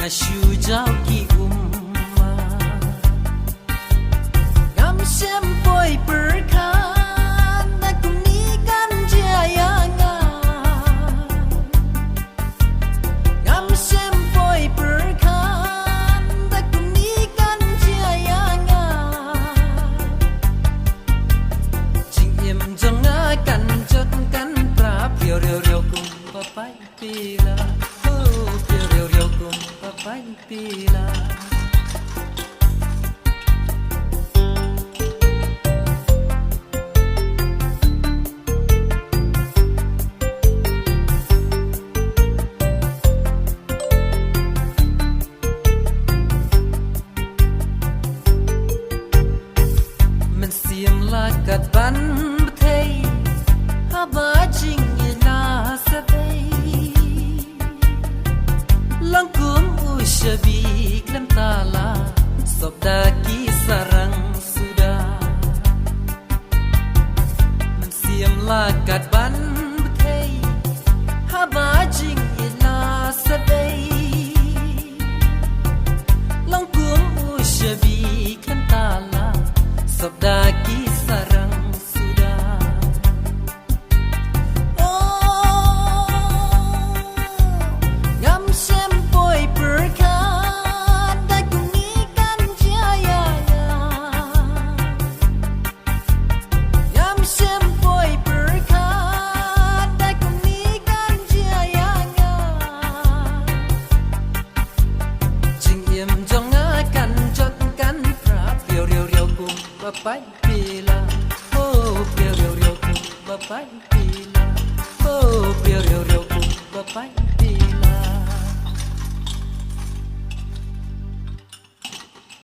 Ngasujaw ki umma ngam sempoy perkan na kunikan jayanga ngam sempoy perkan na kunikan jayanga jing im jong akan jot kan pra pyo ryo kum papai pila pila men siam lakat ban bthei haba jing ila sabei langkum Shabi klem tala sobda ki sarang sudah mensiam lakat ban bthei haba jing ila sabei langkum shabi klem tala sobda ki sarang sudah ngam sempoy perkan da kunikan jayanga ngam sempoy perkan da kunikan jayanga jing im jong akan jot kan prap ryo kum bapai pila oh ryo kum bapai pila oh ryo kum bapai